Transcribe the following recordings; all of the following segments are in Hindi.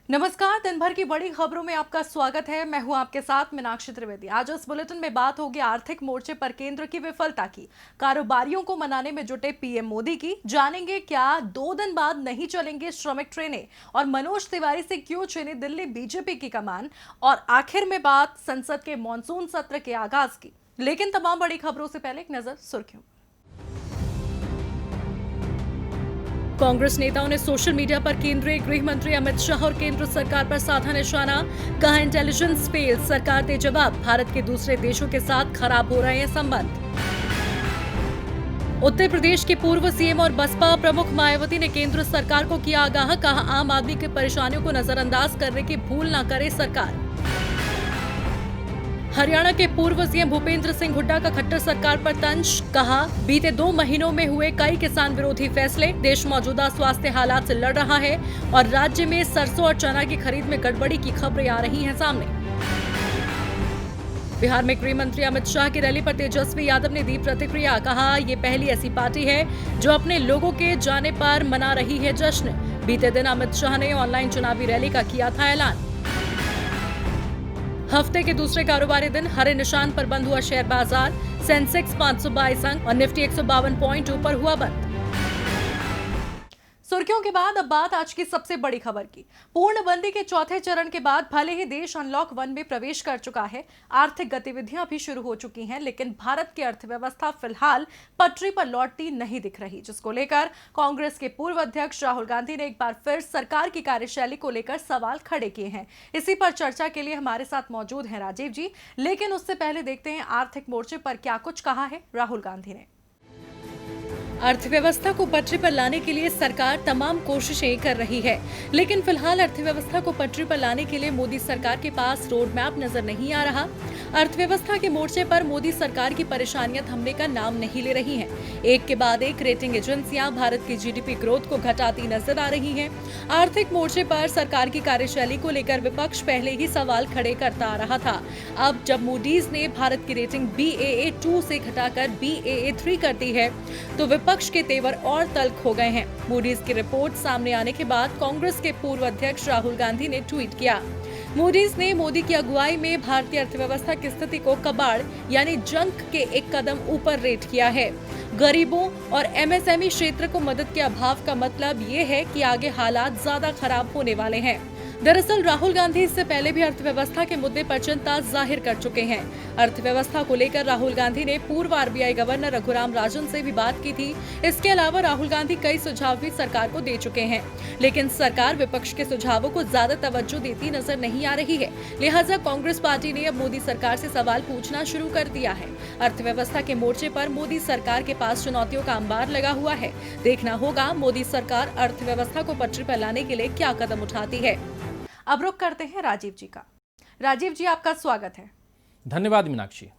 नमस्कार। दिन भर की बड़ी खबरों में आपका स्वागत है। मैं हूं आपके साथ मीनाक्षी त्रिवेदी। आज इस बुलेटिन में बात होगी आर्थिक मोर्चे पर केंद्र की विफलता की, कारोबारियों को मनाने में जुटे पीएम मोदी की, जानेंगे क्या 2 दिन बाद नहीं चलेंगे श्रमिक ट्रेनें, और मनोज तिवारी से क्यों चुनी दिल्ली बीजेपी की कमान, और आखिर में बात संसद के मॉनसून सत्र के आगाज की। लेकिन तमाम बड़ी खबरों से पहले एक नजर सुर्खियों। कांग्रेस नेताओं ने सोशल मीडिया पर केंद्रीय गृह मंत्री अमित शाह और केंद्र सरकार पर साधा निशाना। कहा, इंटेलिजेंस फेल, सरकार दे जवाब, भारत के दूसरे देशों के साथ खराब हो रहे हैं संबंध। उत्तर प्रदेश के पूर्व सीएम और बसपा प्रमुख मायावती ने केंद्र सरकार को किया आगाह। कहा, आम आदमी की परेशानियों को नजरअंदाज करने की भूल न करे सरकार। हरियाणा के पूर्व सीएम भूपेंद्र सिंह हुड्डा का खट्टर सरकार पर तंज। कहा, बीते 2 महीनों में हुए कई किसान विरोधी फैसले, देश मौजूदा स्वास्थ्य हालात से लड़ रहा है और राज्य में सरसों और चना की खरीद में गड़बड़ी की खबरें आ रही हैं सामने। बिहार में गृह मंत्री अमित शाह की रैली पर तेजस्वी यादव ने दी प्रतिक्रिया। कहा, ये पहली ऐसी पार्टी है जो अपने लोगों के जाने पर मना रही है जश्न। बीते दिन अमित शाह ने ऑनलाइन चुनावी रैली का किया था ऐलान। हफ्ते के दूसरे कारोबारी दिन हरे निशान पर बंद हुआ शेयर बाजार। सेंसेक्स 522 अंक और निफ्टी 152 पॉइंट ऊपर हुआ बंद। सुर्खियों के बाद अब बात आज की सबसे बड़ी खबर की। पूर्णबंदी के चौथे चरण के बाद भले ही देश अनलॉक 1 में प्रवेश कर चुका है, आर्थिक गतिविधियां भी शुरू हो चुकी हैं, लेकिन भारत की अर्थव्यवस्था फिलहाल पटरी पर लौटती नहीं दिख रही, जिसको लेकर कांग्रेस के पूर्व अध्यक्ष राहुल गांधी ने एक बार फिर सरकार की कार्यशैली को लेकर सवाल खड़े किए हैं। इसी पर चर्चा के लिए हमारे साथ मौजूद हैं राजीव जी। लेकिन उससे पहले देखते हैं आर्थिक मोर्चे पर क्या कुछ कहा है राहुल गांधी ने। अर्थव्यवस्था को पटरी पर लाने के लिए सरकार तमाम कोशिशें कर रही है, लेकिन फिलहाल अर्थव्यवस्था को पटरी पर लाने के लिए मोदी सरकार के पास रोड मैप नजर नहीं आ रहा। अर्थव्यवस्था के मोर्चे पर मोदी सरकार की परेशानियां थमने का नाम नहीं ले रही हैं। एक के बाद एक रेटिंग एजेंसियां भारत की जीडीपी ग्रोथ को घटाती नजर आ रही हैं। आर्थिक मोर्चे पर सरकार की कार्यशैली को लेकर विपक्ष पहले ही सवाल खड़े करता आ रहा था। अब जब मूडीज ने भारत की रेटिंग Baa2 से घटाकर Baa3 कर दी है, तो विपक्ष के तेवर और तल्ख हो गए हैं। मूडीज की रिपोर्ट सामने आने के बाद कांग्रेस के पूर्व अध्यक्ष राहुल गांधी ने ट्वीट किया। मूडीज ने मोदी की अगुवाई में भारतीय अर्थव्यवस्था की स्थिति को कबाड़ यानी जंक के एक कदम ऊपर रेट किया है। गरीबों और एमएसएमई क्षेत्र को मदद के अभाव का मतलब ये है कि आगे हालात ज्यादा खराब होने वाले हैं। दरअसल राहुल गांधी इससे पहले भी अर्थव्यवस्था के मुद्दे पर चिंता जाहिर कर चुके हैं। अर्थव्यवस्था को लेकर राहुल गांधी ने पूर्व आरबीआई गवर्नर रघुराम राजन से भी बात की थी। इसके अलावा राहुल गांधी कई सुझाव भी सरकार को दे चुके हैं, लेकिन सरकार विपक्ष के सुझावों को ज्यादा तवज्जो देती नजर नहीं आ रही है। लिहाजा कांग्रेस पार्टी ने अब मोदी सरकार से सवाल पूछना शुरू कर दिया है। अर्थव्यवस्था के मोर्चे पर मोदी सरकार के पास चुनौतियों का अंबार लगा हुआ है। देखना होगा मोदी सरकार अर्थव्यवस्था को पटरी पर लाने के लिए क्या कदम उठाती है। अब रुख करते हैं राजीव जी का। राजीव जी, आपका स्वागत है। धन्यवाद मीनाक्षी।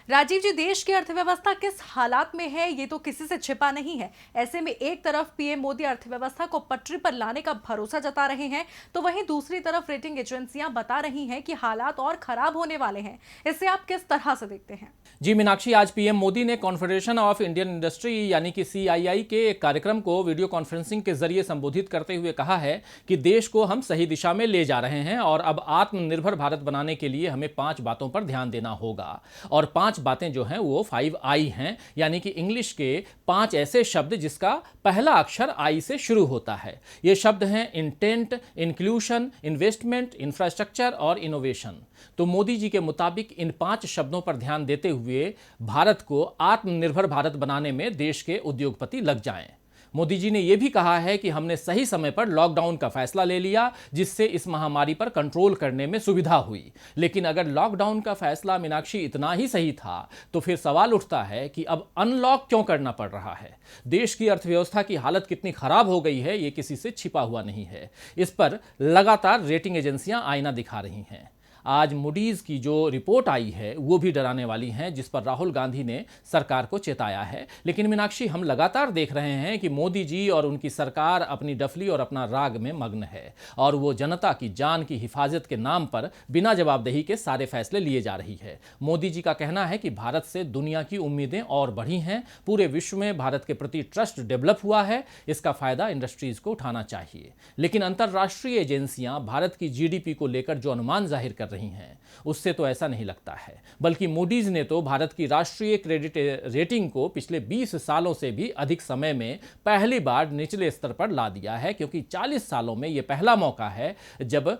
राजीव जी, देश की अर्थव्यवस्था किस हालात में है ये तो किसी से छिपा नहीं है। ऐसे में एक तरफ पीएम मोदी अर्थव्यवस्था को पटरी पर लाने का भरोसा जता रहे हैं, तो वहीं दूसरी तरफ रेटिंग एजेंसियां बता रही हैं कि हालात और खराब होने वाले हैं। इसे आप किस तरह से देखते हैं? जी मीनाक्षी, आज पीएम मोदी ने कॉन्फेडरेशन ऑफ इंडियन इंडस्ट्री यानी कि CII के एक कार्यक्रम को वीडियो कॉन्फ्रेंसिंग के जरिए संबोधित करते हुए कहा है कि देश को हम सही दिशा में ले जा रहे हैं और अब आत्मनिर्भर भारत बनाने के लिए हमें 5 बातों पर ध्यान देना होगा। और 5 बातें जो हैं वो 5I हैं, यानी कि इंग्लिश के 5 ऐसे शब्द जिसका पहला अक्षर I से शुरू होता है। ये शब्द हैं इंटेंट, इंक्लूशन, इन्वेस्टमेंट, इंफ्रास्ट्रक्चर और इनोवेशन। तो मोदी जी के मुताबिक इन 5 शब्दों पर ध्यान देते हुए भारत को आत्मनिर्भर भारत बनाने में देश के उद्योगपति लग जाएं। मोदी जी ने यह भी कहा है कि हमने सही समय पर लॉकडाउन का फैसला ले लिया, जिससे इस महामारी पर कंट्रोल करने में सुविधा हुई। लेकिन अगर लॉकडाउन का फैसला मीनाक्षी इतना ही सही था, तो फिर सवाल उठता है कि अब अनलॉक क्यों करना पड़ रहा है। देश की अर्थव्यवस्था की हालत कितनी खराब हो गई है, ये किसी से छिपा हुआ नहीं है। इस पर लगातार रेटिंग एजेंसियां आईना दिखा रही हैं। आज मूडीज की जो रिपोर्ट आई है वो भी डराने वाली हैं, जिस पर राहुल गांधी ने सरकार को चेताया है। लेकिन मीनाक्षी, हम लगातार देख रहे हैं कि मोदी जी और उनकी सरकार अपनी डफली और अपना राग में मग्न है और वो जनता की जान की हिफाजत के नाम पर बिना जवाबदेही के सारे फैसले लिए जा रही है। मोदी जी का कहना है कि भारत से दुनिया की उम्मीदें और बढ़ी हैं, पूरे विश्व में भारत के प्रति ट्रस्ट डेवलप हुआ है, इसका फायदा इंडस्ट्रीज को उठाना चाहिए। लेकिन अंतरराष्ट्रीय एजेंसियां भारत की जीडीपी को लेकर जो अनुमान जाहिर कर रही हैं उससे तो ऐसा नहीं लगता है, बल्कि मूडीज ने तो भारत की राष्ट्रीय क्रेडिट रेटिंग को पिछले 20 सालों से भी अधिक समय में पहली बार निचले स्तर पर ला दिया है, क्योंकि 40 सालों में यह पहला मौका है जब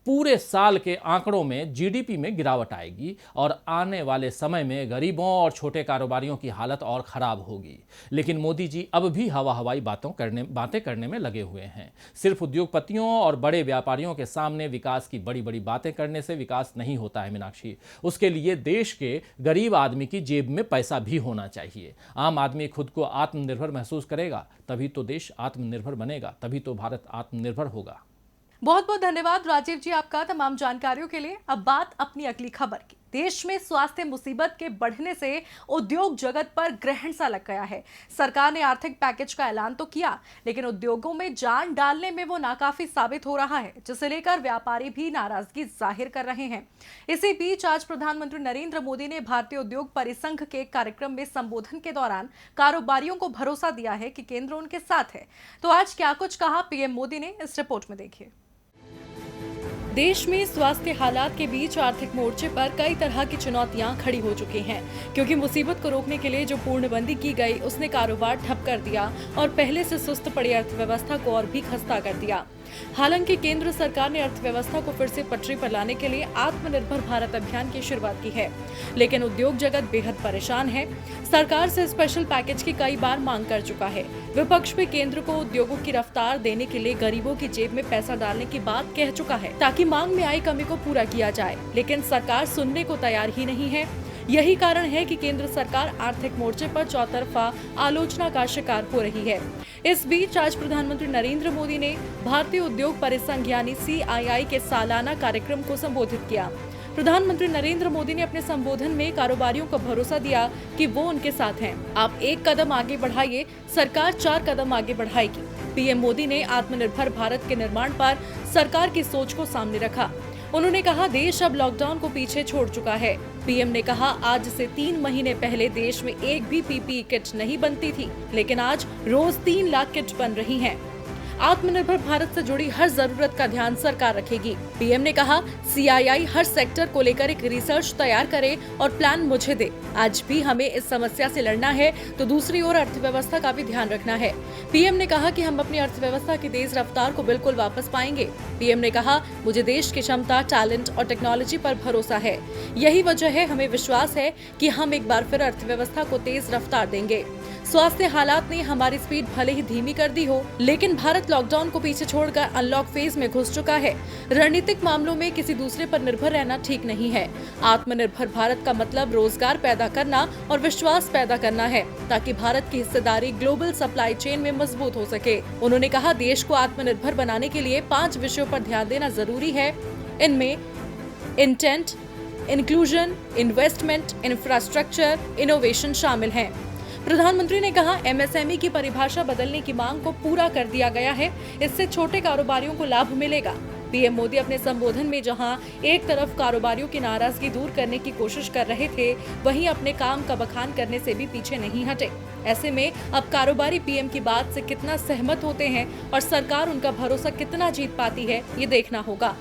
पूरे साल के आंकड़ों में जीडीपी में गिरावट आएगी और आने वाले समय में गरीबों और छोटे कारोबारियों की हालत और खराब होगी। लेकिन मोदी जी अब भी हवाई बातें करने में लगे हुए हैं। सिर्फ उद्योगपतियों और बड़े व्यापारियों के सामने विकास की बड़ी बड़ी बातें करने से विकास नहीं होता है मीनाक्षी। उसके लिए देश के गरीब आदमी की जेब में पैसा भी होना चाहिए। आम आदमी खुद को आत्मनिर्भर महसूस करेगा तभी तो देश आत्मनिर्भर बनेगा, तभी तो भारत आत्मनिर्भर होगा। बहुत बहुत धन्यवाद राजीव जी आपका तमाम जानकारियों के लिए। अब बात अपनी अगली खबर की। देश में स्वास्थ्य मुसीबत के बढ़ने से उद्योग जगत पर ग्रहण सा लग गया है। सरकार ने आर्थिक पैकेज का ऐलान तो किया, लेकिन उद्योगों में जान डालने में वो नाकाफी साबित हो रहा है, जिसे लेकर व्यापारी भी नाराजगी जाहिर कर रहे हैं। इसी बीच आज प्रधानमंत्री नरेंद्र मोदी ने भारतीय उद्योग परिसंघ के कार्यक्रम में संबोधन के दौरान कारोबारियों को भरोसा दिया है कि केंद्र उनके साथ है। तो आज क्या कुछ कहा पीएम मोदी ने, इस रिपोर्ट में देखिए। देश में स्वास्थ्य हालात के बीच आर्थिक मोर्चे पर कई तरह की चुनौतियां खड़ी हो चुकी हैं, क्योंकि मुसीबत को रोकने के लिए जो पूर्णबंदी की गई उसने कारोबार ठप कर दिया और पहले से सुस्त पड़ी अर्थव्यवस्था को और भी खस्ता कर दिया। हालांकि केंद्र सरकार ने अर्थव्यवस्था को फिर से पटरी पर लाने के लिए आत्मनिर्भर भारत अभियान की शुरुआत की है, लेकिन उद्योग जगत बेहद परेशान है। सरकार से स्पेशल पैकेज की कई बार मांग कर चुका है। विपक्ष भी केंद्र को उद्योगों की रफ्तार देने के लिए गरीबों की जेब में पैसा डालने की बात कह चुका है, ताकि मांग में आई कमी को पूरा किया जाए, लेकिन सरकार सुनने को तैयार ही नहीं है। यही कारण है कि केंद्र सरकार आर्थिक मोर्चे पर चौतरफा आलोचना का शिकार हो रही है। इस बीच आज प्रधानमंत्री नरेंद्र मोदी ने भारतीय उद्योग परिसंघ यानी CII के सालाना कार्यक्रम को संबोधित किया। प्रधानमंत्री नरेंद्र मोदी ने अपने संबोधन में कारोबारियों को भरोसा दिया कि वो उनके साथ हैं। आप एक कदम आगे बढ़ाइए, सरकार 4 कदम आगे बढ़ाएगी। पीएम मोदी ने आत्मनिर्भर भारत के निर्माण पर सरकार की सोच को सामने रखा। उन्होंने कहा, देश अब लॉकडाउन को पीछे छोड़ चुका है। पीएम ने कहा, आज से 3 महीने पहले देश में एक भी PPE किट नहीं बनती थी, लेकिन आज रोज 3 लाख किट बन रही हैं। आत्मनिर्भर भारत से जुड़ी हर जरूरत का ध्यान सरकार रखेगी। पीएम ने कहा, CII हर सेक्टर को लेकर एक रिसर्च तैयार करे और प्लान मुझे दे। आज भी हमें इस समस्या से लड़ना है तो दूसरी ओर अर्थव्यवस्था का भी ध्यान रखना है। पीएम ने कहा कि हम अपनी अर्थव्यवस्था की तेज रफ्तार को बिल्कुल वापस पाएंगे। पीएम ने कहा, मुझे देश की क्षमता, टैलेंट और टेक्नोलॉजी पर भरोसा है। यही वजह है, हमें विश्वास है कि हम एक बार फिर अर्थव्यवस्था को तेज रफ्तार देंगे। स्वास्थ्य हालात ने हमारी स्पीड भले ही धीमी कर दी हो, लेकिन भारत लॉकडाउन को पीछे छोड़कर अनलॉक फेज में घुस चुका है। रणनीतिक मामलों में किसी दूसरे पर निर्भर रहना ठीक नहीं है। आत्मनिर्भर भारत का मतलब रोजगार पैदा करना और विश्वास पैदा करना है, ताकि भारत की हिस्सेदारी ग्लोबल सप्लाई चेन में मजबूत हो सके। उन्होंने कहा, देश को आत्मनिर्भर बनाने के लिए 5 विषयों पर ध्यान देना जरूरी है। इनमें intent, inclusion, investment, infrastructure, innovation शामिल हैं। प्रधानमंत्री ने कहा, MSME की परिभाषा बदलने की मांग को पूरा कर दिया गया है। इससे छोटे कारोबारियों को लाभ मिलेगा। पीएम मोदी अपने संबोधन में जहां एक तरफ कारोबारियों की नाराजगी दूर करने की कोशिश कर रहे थे, वहीं अपने काम का बखान करने से भी पीछे नहीं हटे। ऐसे में अब कारोबारी पीएम की बात से कितना सहमत होते हैं और सरकार उनका भरोसा कितना जीत पाती है, ये देखना होगा।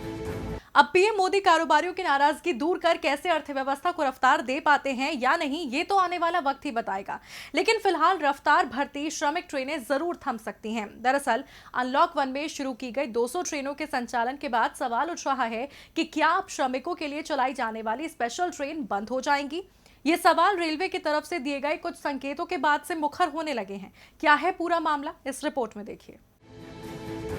अब पीएम मोदी कारोबारियों की नाराजगी दूर कर कैसे अर्थव्यवस्था को रफ्तार दे पाते हैं या नहीं, ये तो आने वाला वक्त ही बताएगा। लेकिन फिलहाल रफ्तार भरती श्रमिक ट्रेनें जरूर थम सकती हैं। दरअसल अनलॉक 1 में शुरू की गई 200 ट्रेनों के संचालन के बाद सवाल उठ रहा है कि क्या अब श्रमिकों के लिए चलाई जाने वाली स्पेशल ट्रेन बंद हो जाएंगी? ये सवाल रेलवे की तरफ से दिए गए कुछ संकेतों के बाद से मुखर होने लगे हैं। क्या है पूरा मामला, इस रिपोर्ट में देखिए।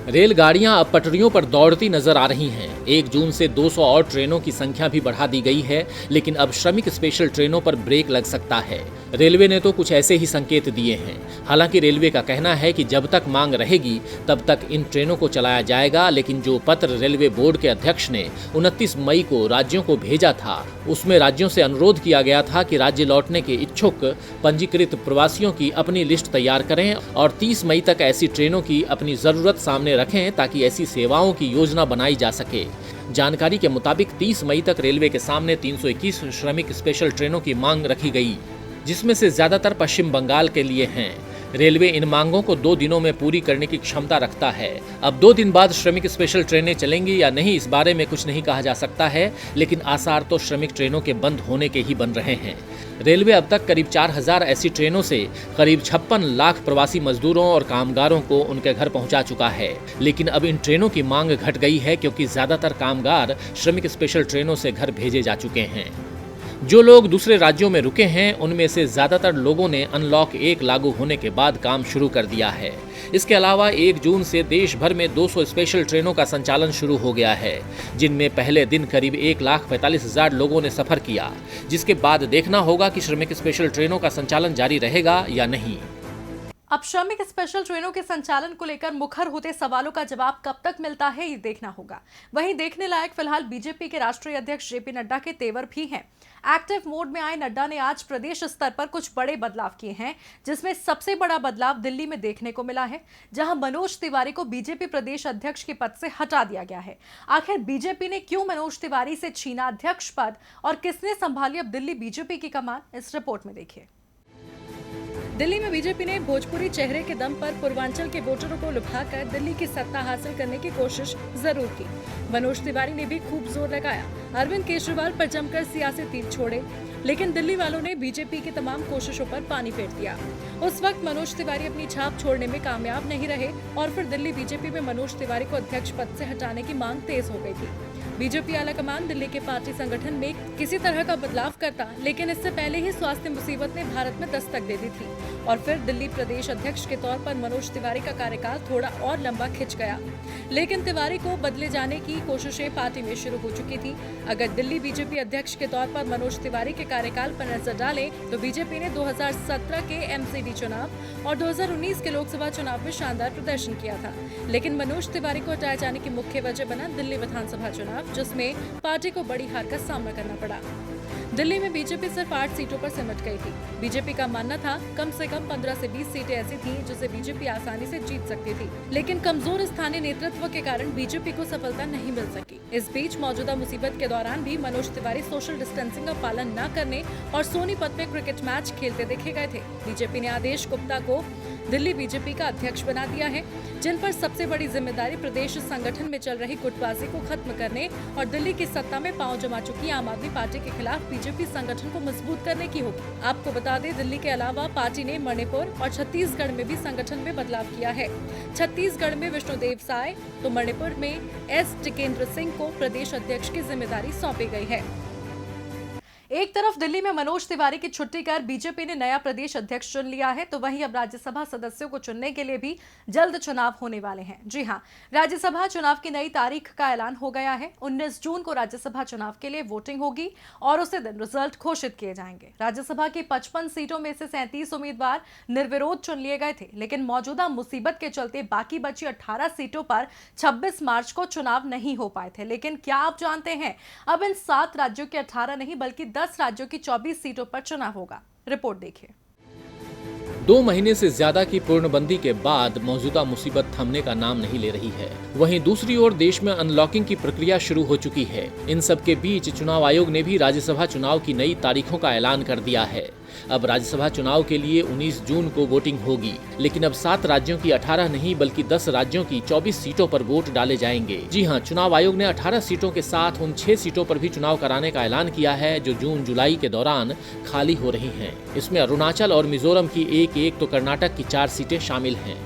रेलगाड़ियां अब पटरियों पर दौड़ती नजर आ रही हैं। 1 जून से 200 और ट्रेनों की संख्या भी बढ़ा दी गई है, लेकिन अब श्रमिक स्पेशल ट्रेनों पर ब्रेक लग सकता है। रेलवे ने तो कुछ ऐसे ही संकेत दिए हैं। हालांकि रेलवे का कहना है कि जब तक मांग रहेगी तब तक इन ट्रेनों को चलाया जाएगा, लेकिन जो पत्र रेलवे बोर्ड के अध्यक्ष ने 29 मई को राज्यों को भेजा था, उसमें राज्यों से अनुरोध किया गया था कि राज्य लौटने के इच्छुक पंजीकृत प्रवासियों की अपनी लिस्ट तैयार करें और 30 मई तक ऐसी ट्रेनों की अपनी जरूरत सामने रखें ताकि ऐसी सेवाओं की योजना बनाई जा सके। जानकारी के मुताबिक 30 मई तक रेलवे के सामने 321 श्रमिक स्पेशल ट्रेनों की मांग रखी गई, जिसमें से ज्यादातर पश्चिम बंगाल के लिए हैं। रेलवे इन मांगों को 2 दिनों में पूरी करने की क्षमता रखता है। अब 2 दिन बाद श्रमिक स्पेशल ट्रेनें चलेंगी या नहीं, इस बारे में कुछ नहीं कहा जा सकता है, लेकिन आसार तो श्रमिक ट्रेनों के बंद होने के ही बन रहे हैं। रेलवे अब तक करीब 4000 ऐसी ट्रेनों से करीब 56 लाख प्रवासी मजदूरों और कामगारों को उनके घर पहुंचा चुका है। लेकिन अब इन ट्रेनों की मांग घट गई है क्योंकि ज्यादातर कामगार श्रमिक स्पेशल ट्रेनों से घर भेजे जा चुके हैं। जो लोग दूसरे राज्यों में रुके हैं, उनमें से ज्यादातर लोगों ने अनलॉक 1 लागू होने के बाद काम शुरू कर दिया है। इसके अलावा 1 जून से देश भर में 200 स्पेशल ट्रेनों का संचालन शुरू हो गया है, जिनमें पहले दिन करीब 1,45,000 लोगों ने सफर किया, जिसके बाद देखना होगा कि श्रमिक स्पेशल ट्रेनों का संचालन जारी रहेगा या नहीं। अब श्रमिक स्पेशल ट्रेनों के संचालन को लेकर मुखर होते सवालों का जवाब कब तक मिलता है, ये देखना होगा। वहीं देखने लायक फिलहाल बीजेपी के राष्ट्रीय अध्यक्ष जेपी नड्डा के तेवर भी हैं। एक्टिव मोड में आए नड्डा ने आज प्रदेश स्तर पर कुछ बड़े बदलाव किए हैं, जिसमें सबसे बड़ा बदलाव दिल्ली में देखने को मिला है, जहां मनोज तिवारी को बीजेपी प्रदेश अध्यक्ष के पद से हटा दिया गया है। आखिर बीजेपी ने क्यों मनोज तिवारी से छीना अध्यक्ष पद और किसने संभाली अब दिल्ली बीजेपी की कमान, इस रिपोर्ट में देखिए। दिल्ली में बीजेपी ने भोजपुरी चेहरे के दम पर पूर्वांचल के वोटरों को लुभाकर दिल्ली की सत्ता हासिल करने की कोशिश जरूर की। मनोज तिवारी ने भी खूब जोर लगाया, अरविंद केजरीवाल पर जमकर सियासी तीर छोड़े, लेकिन दिल्ली वालों ने बीजेपी की तमाम कोशिशों पर पानी फेर दिया। उस वक्त मनोज तिवारी अपनी छाप छोड़ने में कामयाब नहीं रहे और फिर दिल्ली बीजेपी में मनोज तिवारी को अध्यक्ष पद से हटाने की मांग तेज हो गई थी। बीजेपी आलाकमान दिल्ली के पार्टी संगठन में किसी तरह का बदलाव करता, लेकिन इससे पहले ही स्वास्थ्य मुसीबत ने भारत में दस्तक दे दी थी और फिर दिल्ली प्रदेश अध्यक्ष के तौर पर मनोज तिवारी का कार्यकाल थोड़ा और लंबा खिंच गया। लेकिन तिवारी को बदले जाने की कोशिशें पार्टी में शुरू हो चुकी थी। अगर दिल्ली बीजेपी अध्यक्ष के तौर पर मनोज तिवारी के कार्यकाल पर नजर डालें तो बीजेपी ने 2017 के एमसीडी चुनाव और 2019 के लोकसभा चुनाव में शानदार प्रदर्शन किया था, लेकिन मनोज तिवारी को हटाए जाने की मुख्य वजह बना दिल्ली विधानसभा चुनाव, जिसमें पार्टी को बड़ी हार का सामना करना पड़ा। दिल्ली में बीजेपी सिर्फ 8 सीटों पर सिमट गई थी। बीजेपी का मानना था कम से कम 15 से 20 सीटें ऐसी थीं जिसे बीजेपी आसानी से जीत सकती थी, लेकिन कमजोर स्थानीय नेतृत्व के कारण बीजेपी को सफलता नहीं मिल सकी। इस बीच मौजूदा मुसीबत के दौरान भी मनोज तिवारी सोशल डिस्टेंसिंग का पालन न करने और सोनीपत में क्रिकेट मैच खेलते देखे गए थे। बीजेपी ने आदेश गुप्ता को दिल्ली बीजेपी का अध्यक्ष बना दिया है, जिन पर सबसे बड़ी जिम्मेदारी प्रदेश संगठन में चल रही गुटबाजी को खत्म करने और दिल्ली की सत्ता में पांव जमा चुकी आम आदमी पार्टी के खिलाफ बीजेपी संगठन को मजबूत करने की होगी। आपको बता दें, दिल्ली के अलावा पार्टी ने मणिपुर और छत्तीसगढ़ में भी संगठन में बदलाव किया है। छत्तीसगढ़ में विष्णुदेव साय तो मणिपुर में एस टिकेंद्र सिंह को प्रदेश अध्यक्ष की जिम्मेदारी सौंपी गई है। एक तरफ दिल्ली में मनोज तिवारी की छुट्टी कर बीजेपी ने नया प्रदेश अध्यक्ष चुन लिया है, तो वहीं अब राज्यसभा सदस्यों को चुनने के लिए भी जल्द चुनाव होने वाले हैं। जी हां, राज्यसभा चुनाव की नई तारीख का ऐलान हो गया है। 19 जून को राज्यसभा चुनाव के लिए वोटिंग होगी और उसी दिन रिजल्ट घोषित किए जाएंगे। राज्यसभा की 55 सीटों में से 37 उम्मीदवार निर्विरोध चुन लिए गए थे, लेकिन मौजूदा मुसीबत के चलते बाकी बची 18 सीटों पर 26 मार्च को चुनाव नहीं हो पाए थे। लेकिन क्या आप जानते हैं, अब इन 7 राज्यों के 18 नहीं बल्कि 10 राज्यों की 24 सीटों पर चुनाव होगा। रिपोर्ट देखिए। 2 महीने से ज्यादा की पूर्णबंदी के बाद मौजूदा मुसीबत थमने का नाम नहीं ले रही है। वहीं दूसरी ओर देश में अनलॉकिंग की प्रक्रिया शुरू हो चुकी है। इन सब के बीच चुनाव आयोग ने भी राज्यसभा चुनाव की नई तारीखों का ऐलान कर दिया है। अब राज्यसभा चुनाव के लिए 19 जून को वोटिंग होगी, लेकिन अब 7 राज्यों की 18 नहीं बल्कि 10 राज्यों की 24 सीटों पर वोट डाले जाएंगे। जी हां, चुनाव आयोग ने 18 सीटों के साथ उन 6 सीटों पर भी चुनाव कराने का ऐलान किया है जो जून जुलाई के दौरान खाली हो रही हैं। इसमें अरुणाचल और मिजोरम की एक तो कर्नाटक की 4 सीटें शामिल हैं।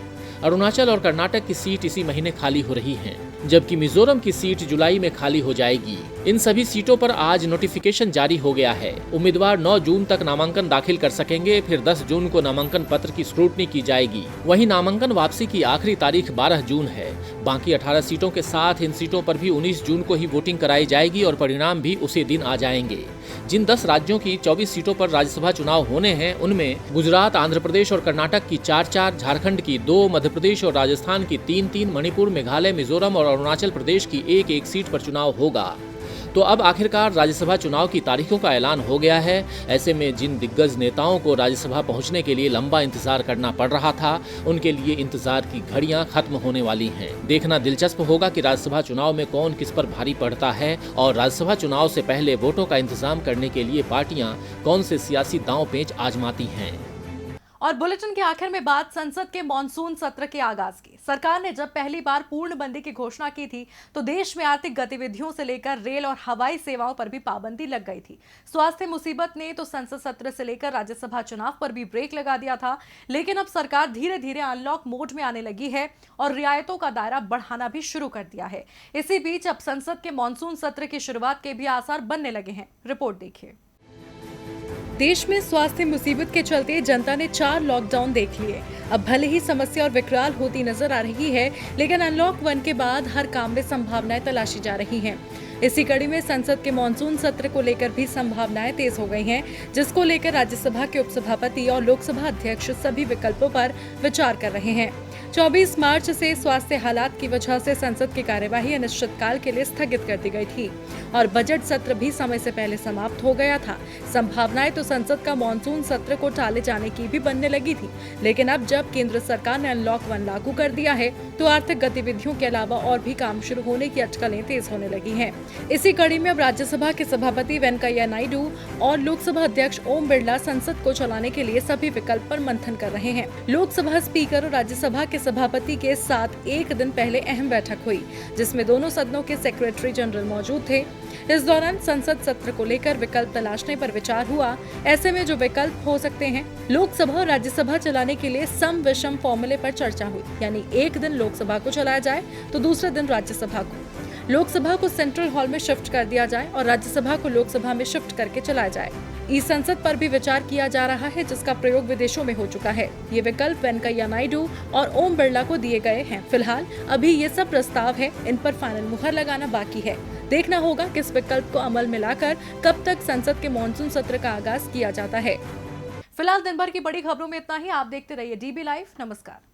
अरुणाचल और कर्नाटक की सीट इसी महीने खाली हो रही हैं। जबकि मिजोरम की सीट जुलाई में खाली हो जाएगी। इन सभी सीटों पर आज नोटिफिकेशन जारी हो गया है। उम्मीदवार 9 जून तक नामांकन दाखिल कर सकेंगे, फिर 10 जून को नामांकन पत्र की स्क्रूटनी की जाएगी। वहीं नामांकन वापसी की आखिरी तारीख 12 जून है। बाकी 18 सीटों के साथ इन सीटों पर भी 19 जून को ही वोटिंग कराई जाएगी और परिणाम भी उसी दिन आ जाएंगे। जिन 10 राज्यों की 24 सीटों पर राज्यसभा चुनाव होने हैं, उनमें गुजरात, आंध्र प्रदेश और कर्नाटक की 4-4, झारखंड की 2, मध्य प्रदेश और राजस्थान की 3-3, मणिपुर, मेघालय, मिजोरम और अरुणाचल प्रदेश की 1-1 सीट पर चुनाव होगा। तो अब आखिरकार राज्यसभा चुनाव की तारीखों का ऐलान हो गया है। ऐसे में जिन दिग्गज नेताओं को राज्यसभा पहुंचने के लिए लंबा इंतजार करना पड़ रहा था, उनके लिए इंतजार की घड़ियां खत्म होने वाली हैं। देखना दिलचस्प होगा कि राज्यसभा चुनाव में कौन किस पर भारी पड़ता है और राज्यसभा चुनाव से पहले वोटों का इंतजाम करने के लिए पार्टियां कौन से सियासी दांव पेच आजमाती हैं। और बुलेटिन के आखिर में बात संसद के मॉनसून सत्र के आगाज की। सरकार ने जब पहली बार पूर्णबंदी की घोषणा की थी तो देश में आर्थिक गतिविधियों से लेकर रेल और हवाई सेवाओं पर भी पाबंदी लग गई थी। स्वास्थ्य मुसीबत ने तो संसद सत्र से लेकर राज्यसभा चुनाव पर भी ब्रेक लगा दिया था, लेकिन अब सरकार धीरे धीरे अनलॉक मोड में आने लगी है और रियायतों का दायरा बढ़ाना भी शुरू कर दिया है। इसी बीच अब संसद के मॉनसून सत्र की शुरुआत के भी आसार बनने लगे हैं। रिपोर्ट देखिए। देश में स्वास्थ्य मुसीबत के चलते जनता ने 4 लॉकडाउन देख लिए। अब भले ही समस्या और विकराल होती नजर आ रही है, लेकिन अनलॉक 1 के बाद हर काम में संभावनाएं तलाशी जा रही हैं। इसी कड़ी में संसद के मॉनसून सत्र को लेकर भी संभावनाएं तेज हो गई हैं, जिसको लेकर राज्यसभा के उपसभापति और लोकसभा अध्यक्ष सभी विकल्पों पर विचार कर रहे हैं। 24 मार्च से स्वास्थ्य हालात की वजह से संसद की कार्यवाही अनिश्चितकाल के लिए स्थगित कर दी गई थी और बजट सत्र भी समय से पहले समाप्त हो गया था। संभावनाएं तो संसद का मॉनसून सत्र को टाले जाने की भी बनने लगी थी, लेकिन अब जब केंद्र सरकार ने अनलॉक 1 लागू कर दिया है तो आर्थिक गतिविधियों के अलावा और भी काम शुरू होने की अटकलें तेज होने लगी हैं। इसी कड़ी में अब राज्यसभा के सभापति वेंकैया नायडू और लोकसभा अध्यक्ष ओम बिरला संसद को चलाने के लिए सभी विकल्प पर मंथन कर रहे हैं। लोकसभा स्पीकर और राज्यसभा के सभापति के साथ एक दिन पहले अहम बैठक हुई, जिसमें दोनों सदनों के सेक्रेटरी जनरल मौजूद थे। इस दौरान संसद सत्र को लेकर विकल्प तलाशने पर विचार हुआ। ऐसे में जो विकल्प हो सकते हैं, लोकसभा और राज्यसभा चलाने के लिए सम विषम फॉर्मूले पर चर्चा हुई, यानी एक दिन लोकसभा को चलाया जाए तो दूसरे दिन राज्यसभा को। लोकसभा को सेंट्रल हॉल में शिफ्ट कर दिया जाए और राज्यसभा को लोकसभा में शिफ्ट करके चलाया जाए। ई संसद पर भी विचार किया जा रहा है, जिसका प्रयोग विदेशों में हो चुका है। ये विकल्प वेंकैया नायडू और ओम बिरला को दिए गए हैं। फिलहाल अभी ये सब प्रस्ताव है, इन पर फाइनल मुहर लगाना बाकी है। देखना होगा किस विकल्प को अमल में लाकर कब तक संसद के मॉनसून सत्र का आगाज किया जाता है। फिलहाल दिन भर की बड़ी खबरों में इतना ही। आप देखते रहिए DB लाइव। नमस्कार।